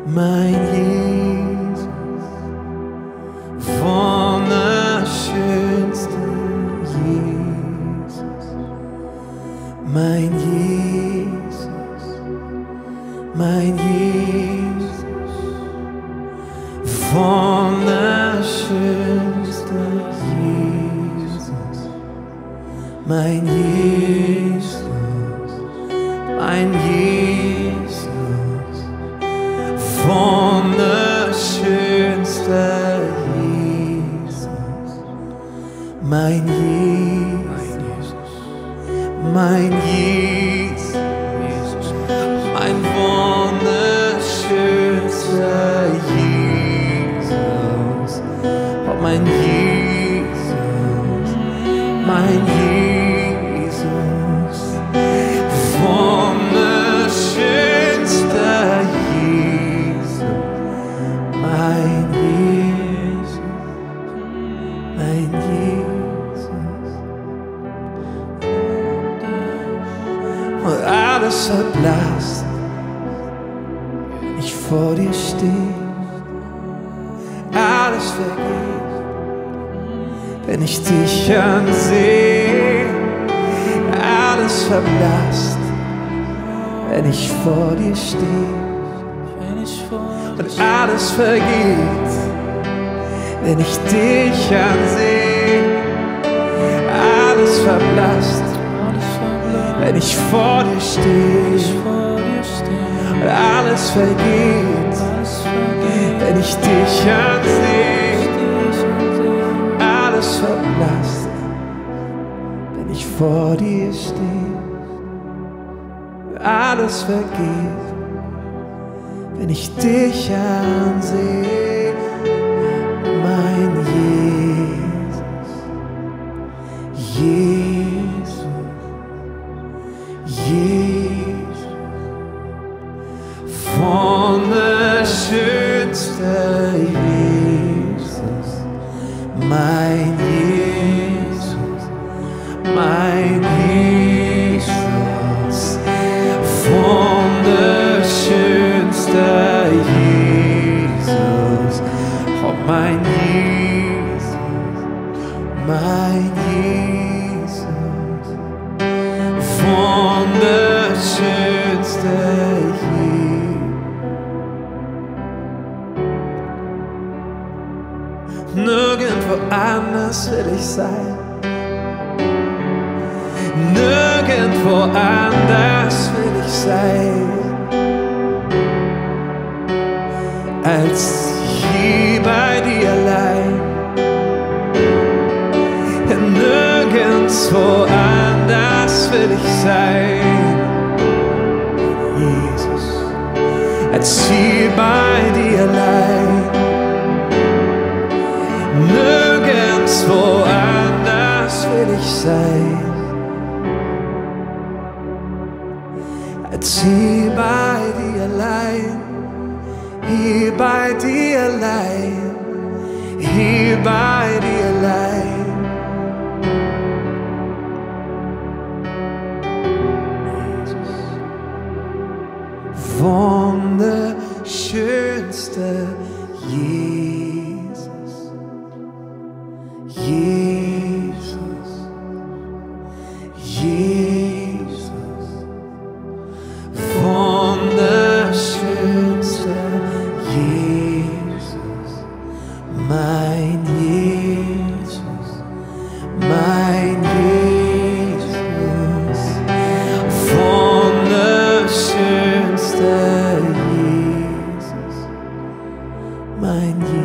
mein Jesus, wunderschönster Jesus, mein Jesus, mein Jesus, wunderschönster Jesus, mein Jesus, mein Jesus, wunderschönster Jesus, mein Jesus, mein Jesus, mein wunderschönster Jesus, oh mein Jesus, mein Jesus, wunderschönster Jesus, mein Jesus, mein Jesus. Und alles verblasst, wenn ich vor dir stehe. Alles vergeht, wenn ich dich ansehe. Alles verblasst, wenn ich vor dir stehe. Und alles vergeht, wenn ich dich ansehe. Alles verblasst, wenn ich vor dir stehe. Und alles vergeht, wenn ich dich ansehe. Alles verblasst, wenn ich vor dir stehe. Alles vergeht, wenn ich dich ansehe, mein Jesus, Jesus, Jesus, wunderschönster Jesus, mein Jesus, mein Jesus, wunderschönster Jesus, oh mein Jesus, mein Jesus, wunderschönster Jesus. Nirgendwo anders will ich sein, nirgendwo anders will ich sein, als hier bei dir allein. Nirgendwo anders will ich sein, Jesus, als hier bei dir allein. Nirgendwo anders will ich sein, als hier bei dir allein, hier bei dir allein, hier bei dir allein. Wunderschönster Jesus, Jesus, Jesus, wunderschönster Jesus, mein Jesus, mein Jesus, wunderschönster Jesus, mein Jesus.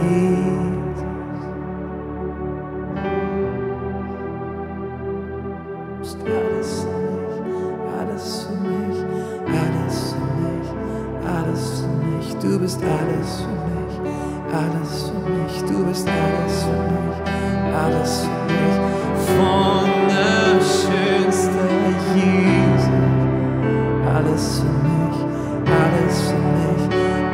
Du bist alles für mich, alles für mich, alles für mich, alles für mich. Du bist alles für mich, alles für mich. Du bist alles für mich, alles für mich. Wunderschönster Jesus, alles für mich, alles für mich,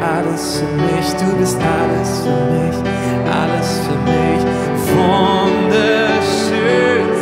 alles für mich. Du bist alles für mich, alles für mich. Wunderschönster